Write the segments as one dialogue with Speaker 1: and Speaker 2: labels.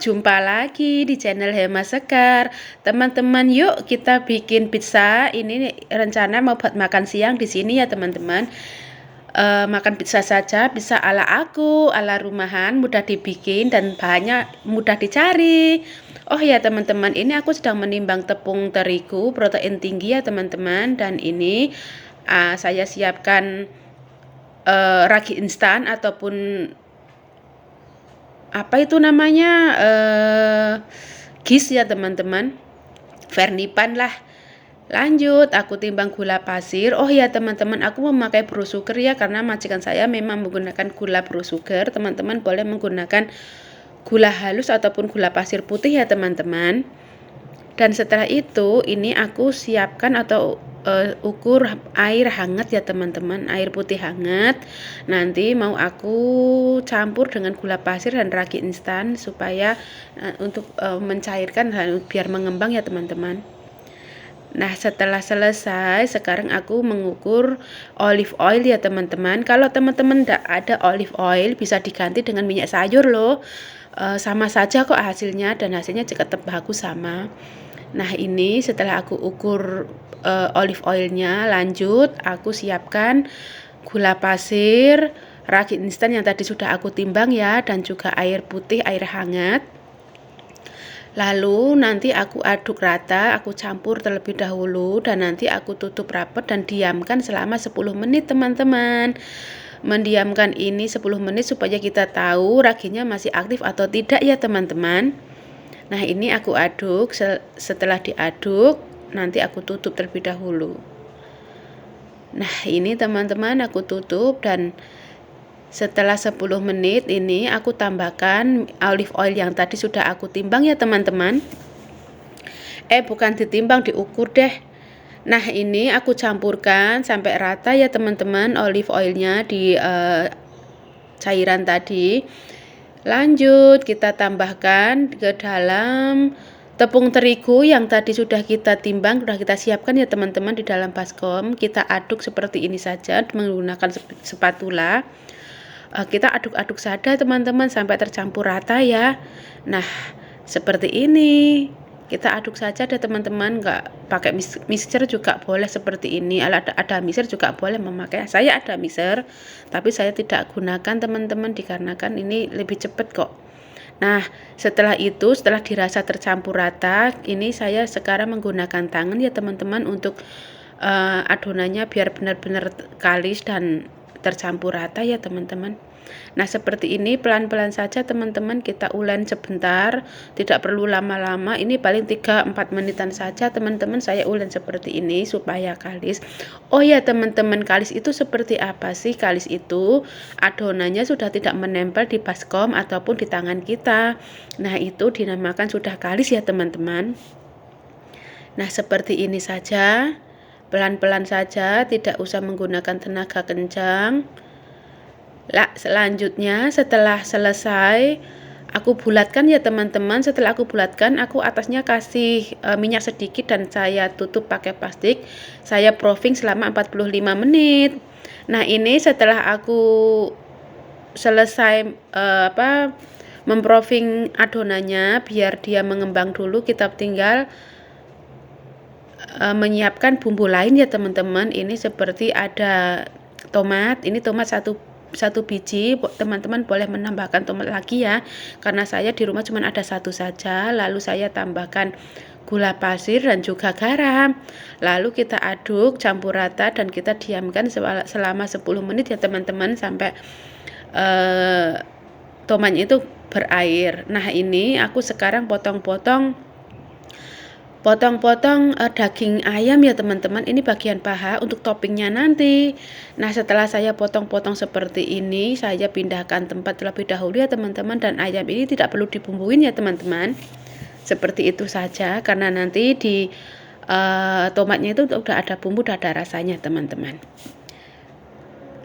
Speaker 1: Jumpa lagi di channel Hema Sekar. Teman-teman, yuk kita bikin pizza. Ini rencana mau buat makan siang di sini ya teman-teman. Makan pizza saja, bisa ala aku, ala rumahan, mudah dibikin dan bahannya mudah dicari. Oh ya teman-teman, ini aku sedang menimbang tepung terigu protein tinggi ya teman-teman. Dan ini saya siapkan ragi instan ataupun apa itu namanya, gis ya teman-teman, Vernipan lah. Lanjut, aku timbang gula pasir. Oh ya teman-teman, aku memakai brown sugar ya, karena majikan saya memang menggunakan gula brown sugar. Teman-teman boleh menggunakan gula halus ataupun gula pasir putih ya teman-teman. Dan setelah itu, ini aku siapkan atau ukur air hangat ya teman-teman, air putih hangat. Nanti mau aku campur dengan gula pasir dan ragi instan supaya untuk mencairkan biar mengembang ya teman-teman. Nah, setelah selesai, sekarang aku mengukur olive oil ya teman-teman. Kalau teman-teman tidak ada olive oil, bisa diganti dengan minyak sayur loh. Sama saja kok hasilnya, dan hasilnya juga tetap bagus sama. Nah, ini setelah aku ukur olive oilnya, lanjut aku siapkan gula pasir, ragi instan yang tadi sudah aku timbang ya, dan juga air putih, air hangat. Lalu nanti aku aduk rata, aku campur terlebih dahulu, dan nanti aku tutup rapat dan diamkan selama 10 menit teman-teman. Mendiamkan ini 10 menit supaya kita tahu raginya masih aktif atau tidak ya teman-teman. Nah, ini aku aduk. Setelah diaduk, nanti aku tutup terlebih dahulu. Nah, ini teman-teman aku tutup, dan setelah 10 menit ini aku tambahkan olive oil yang tadi sudah aku timbang ya teman-teman. Bukan ditimbang, diukur deh. Nah, ini aku campurkan sampai rata ya teman-teman olive oilnya di cairan tadi. Lanjut kita tambahkan ke dalam tepung terigu yang tadi sudah kita timbang, sudah kita siapkan ya teman-teman di dalam baskom. Kita aduk seperti ini saja menggunakan spatula. Kita aduk-aduk saja teman-teman sampai tercampur rata ya. Nah, seperti ini. Kita aduk saja deh teman-teman, nggak pakai mixer juga boleh seperti ini. Ada mixer juga boleh memakai. Saya ada mixer, tapi saya tidak gunakan teman-teman dikarenakan ini lebih cepat kok. Nah, setelah itu, setelah dirasa tercampur rata, ini saya sekarang menggunakan tangan ya teman-teman untuk adonannya biar benar-benar kalis dan tercampur rata ya teman-teman. Nah, seperti ini pelan-pelan saja teman-teman, kita ulen sebentar, tidak perlu lama-lama. Ini paling 3-4 menitan saja teman-teman, saya ulen seperti ini supaya kalis. Oh ya teman-teman, kalis itu seperti apa sih? Kalis itu adonannya sudah tidak menempel di baskom ataupun di tangan kita. Nah, itu dinamakan sudah kalis ya teman-teman. Nah, seperti ini saja, pelan-pelan saja, tidak usah menggunakan tenaga kencang. Selanjutnya setelah selesai aku bulatkan ya teman-teman. Setelah aku bulatkan, aku atasnya kasih minyak sedikit dan saya tutup pakai plastik. Saya proofing selama 45 menit. Nah, ini setelah aku selesai memproofing adonannya biar dia mengembang dulu, kita tinggal menyiapkan bumbu lain ya teman-teman. Ini seperti ada tomat, ini tomat satu biji, teman-teman boleh menambahkan tomat lagi ya, karena saya di rumah cuma ada satu saja. Lalu saya tambahkan gula pasir dan juga garam, lalu kita aduk campur rata dan kita diamkan selama 10 menit ya teman-teman, sampai tomatnya itu berair. Nah, ini aku sekarang potong-potong daging ayam ya teman-teman. Ini bagian paha untuk toppingnya nanti. Nah, setelah saya potong-potong seperti ini, saya pindahkan tempat terlebih dahulu ya teman-teman, dan ayam ini tidak perlu dibumbuin ya teman-teman. Seperti itu saja, karena nanti di tomatnya itu udah ada bumbu, udah ada rasanya teman-teman.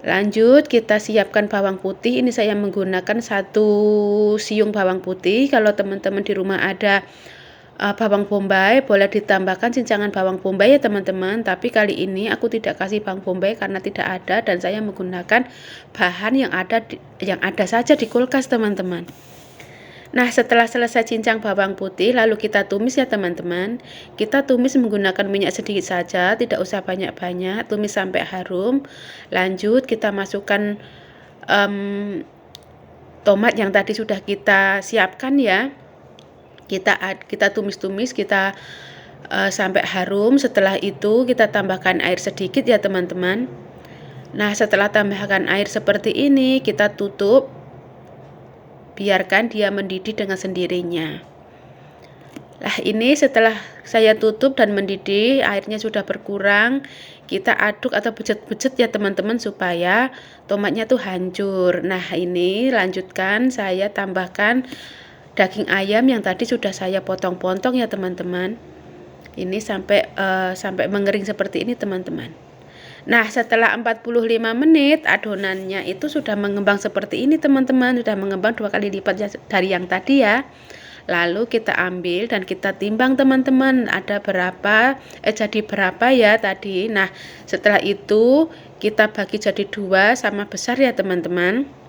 Speaker 1: Lanjut kita siapkan bawang putih. Ini saya menggunakan 1 siung bawang putih. Kalau teman-teman di rumah ada bawang bombay, boleh ditambahkan cincangan bawang bombay ya teman-teman, tapi kali ini aku tidak kasih bawang bombay karena tidak ada, dan saya menggunakan bahan yang ada saja di kulkas teman-teman. Nah, setelah selesai cincang bawang putih, lalu kita tumis ya teman-teman. Kita tumis menggunakan minyak sedikit saja, tidak usah banyak-banyak, tumis sampai harum. Lanjut kita masukkan tomat yang tadi sudah kita siapkan ya. Kita tumis-tumis, kita sampai harum. Setelah itu kita tambahkan air sedikit ya teman-teman. Nah, setelah tambahkan air seperti ini, kita tutup. Biarkan dia mendidih dengan sendirinya. Nah, ini setelah saya tutup dan mendidih, airnya sudah berkurang. Kita aduk atau bejet-bejet ya teman-teman supaya tomatnya tuh hancur. Nah, ini lanjutkan saya tambahkan daging ayam yang tadi sudah saya potong-potong ya teman-teman. Ini sampai mengering seperti ini teman-teman. Nah, setelah 45 menit adonannya itu sudah mengembang seperti ini teman-teman, sudah mengembang 2 kali lipat dari yang tadi ya. Lalu kita ambil dan kita timbang teman-teman, ada berapa, jadi berapa ya tadi. Nah, setelah itu kita bagi jadi 2 sama besar ya teman-teman.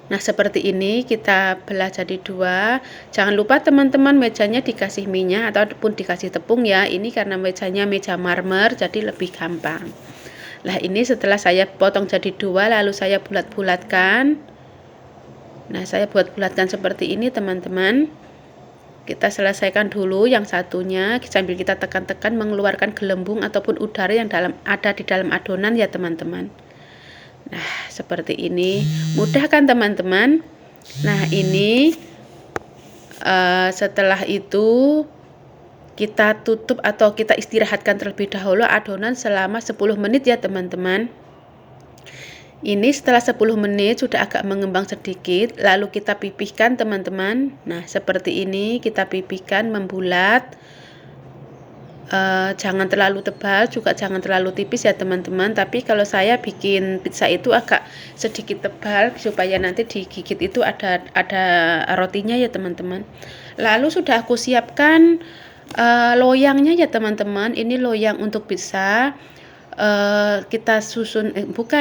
Speaker 1: Nah, seperti ini kita belah jadi 2. Jangan lupa teman-teman mejanya dikasih minyak ataupun dikasih tepung ya. Ini karena mejanya meja marmer jadi lebih gampang. Nah, ini setelah saya potong jadi 2 lalu saya bulat-bulatkan. Nah, saya bulat-bulatkan seperti ini teman-teman. Kita selesaikan dulu yang satunya sambil kita tekan-tekan mengeluarkan gelembung ataupun udara yang ada di dalam adonan ya teman-teman. Nah, seperti ini. Mudah kan teman-teman? Nah, ini setelah itu kita tutup atau kita istirahatkan terlebih dahulu adonan selama 10 menit ya teman-teman. Ini setelah 10 menit sudah agak mengembang sedikit, lalu kita pipihkan teman-teman. Nah, seperti ini kita pipihkan membulat. Jangan terlalu tebal, juga jangan terlalu tipis ya teman-teman. Tapi kalau saya bikin pizza itu agak sedikit tebal supaya nanti digigit itu ada rotinya ya teman-teman. Lalu sudah aku siapkan loyangnya ya teman-teman. Ini loyang untuk pizza. Kita susun,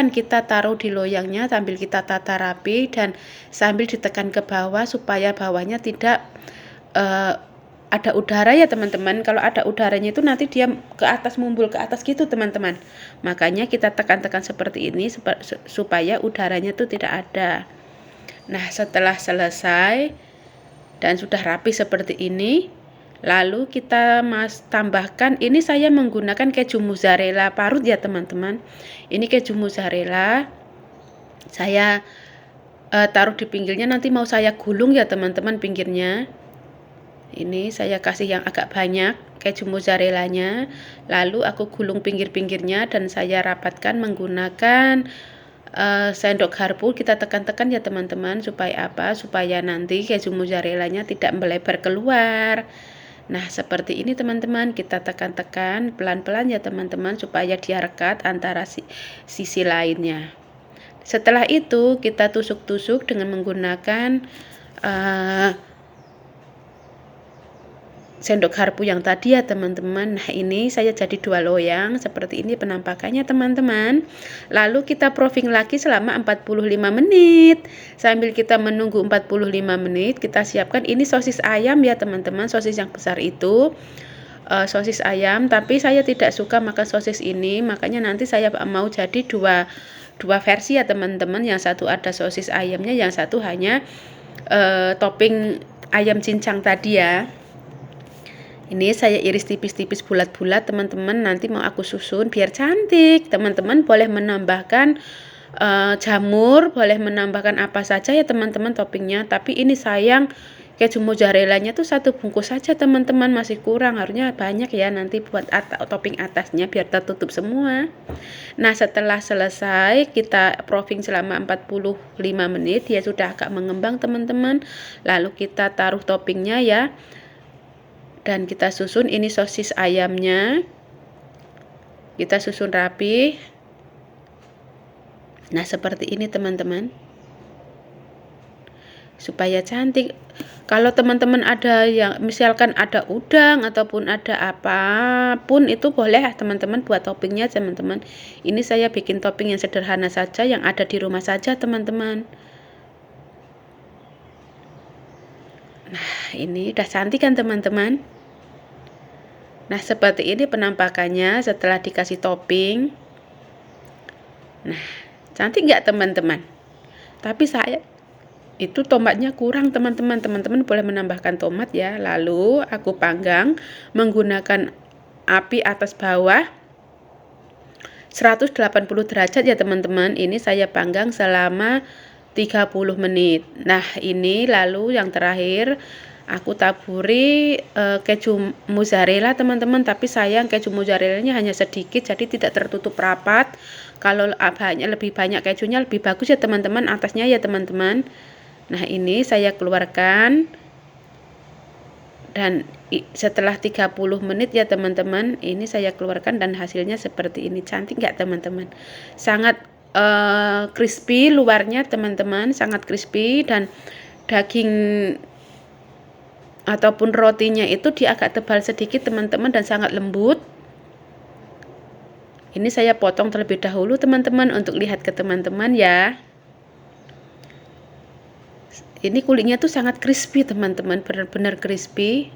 Speaker 1: kita taruh di loyangnya sambil kita tata rapi dan sambil ditekan ke bawah supaya bawahnya tidak ada udara ya teman-teman. Kalau ada udaranya itu nanti dia ke atas, mumbul ke atas gitu teman-teman. Makanya kita tekan-tekan seperti ini supaya udaranya itu tidak ada. Nah, setelah selesai dan sudah rapi seperti ini, lalu kita tambahkan, ini saya menggunakan keju mozzarella parut ya teman-teman. Ini keju mozzarella saya taruh di pinggirnya, nanti mau saya gulung ya teman-teman pinggirnya. Ini saya kasih yang agak banyak keju mozzarellanya, lalu aku gulung pinggir-pinggirnya dan saya rapatkan menggunakan sendok garpu. Kita tekan-tekan ya teman-teman supaya apa? Supaya nanti keju mozzarellanya tidak melebar keluar. Nah, seperti ini teman-teman, kita tekan-tekan pelan-pelan ya teman-teman supaya dia rekat antara sisi lainnya. Setelah itu kita tusuk-tusuk dengan menggunakan sendok garpu yang tadi ya teman-teman. Nah, ini saya jadi 2 loyang seperti ini penampakannya teman-teman. Lalu kita proofing lagi selama 45 menit. Sambil kita menunggu 45 menit, kita siapkan ini sosis ayam ya teman-teman, sosis yang besar itu. Sosis ayam, tapi saya tidak suka makan sosis ini, makanya nanti saya mau jadi dua versi ya teman-teman. Yang satu ada sosis ayamnya, yang satu hanya topping ayam cincang tadi ya. Ini saya iris tipis-tipis bulat-bulat teman-teman, nanti mau aku susun biar cantik. Teman-teman boleh menambahkan jamur, boleh menambahkan apa saja ya teman-teman toppingnya. Tapi ini sayang keju mozzarellanya tuh 1 bungkus saja teman-teman, masih kurang, harusnya banyak ya nanti buat topping atasnya biar tertutup semua. Nah, setelah selesai kita proofing selama 45 menit, dia sudah agak mengembang teman-teman. Lalu kita taruh toppingnya ya. Dan kita susun ini sosis ayamnya, kita susun rapi. Nah, seperti ini teman-teman, supaya cantik. Kalau teman-teman ada yang misalkan ada udang ataupun ada apapun, itu boleh teman-teman buat toppingnya teman-teman. Ini saya bikin topping yang sederhana saja, yang ada di rumah saja teman-teman. Ini udah cantik kan teman-teman? Nah, seperti ini penampakannya setelah dikasih topping. Nah, cantik nggak teman-teman? Tapi saya itu tomatnya kurang teman-teman. Teman-teman boleh menambahkan tomat ya. Lalu aku panggang menggunakan api atas bawah 180 derajat ya teman-teman. Ini saya panggang selama 30 menit. Nah, ini lalu yang terakhir aku taburi keju mozzarella teman-teman, tapi sayang keju mozzarellanya hanya sedikit jadi tidak tertutup rapat. Kalau lebih banyak kejunya lebih bagus ya teman-teman, atasnya ya teman-teman. Nah, ini saya keluarkan dan setelah 30 menit ya teman-teman, ini saya keluarkan dan hasilnya seperti ini. Cantik nggak teman-teman? Sangat crispy luarnya teman-teman, sangat crispy, dan daging ataupun rotinya itu dia agak tebal sedikit teman-teman dan sangat lembut. Ini saya potong terlebih dahulu teman-teman untuk lihat ke teman-teman ya. Ini kulitnya tuh sangat crispy teman-teman, benar-benar crispy.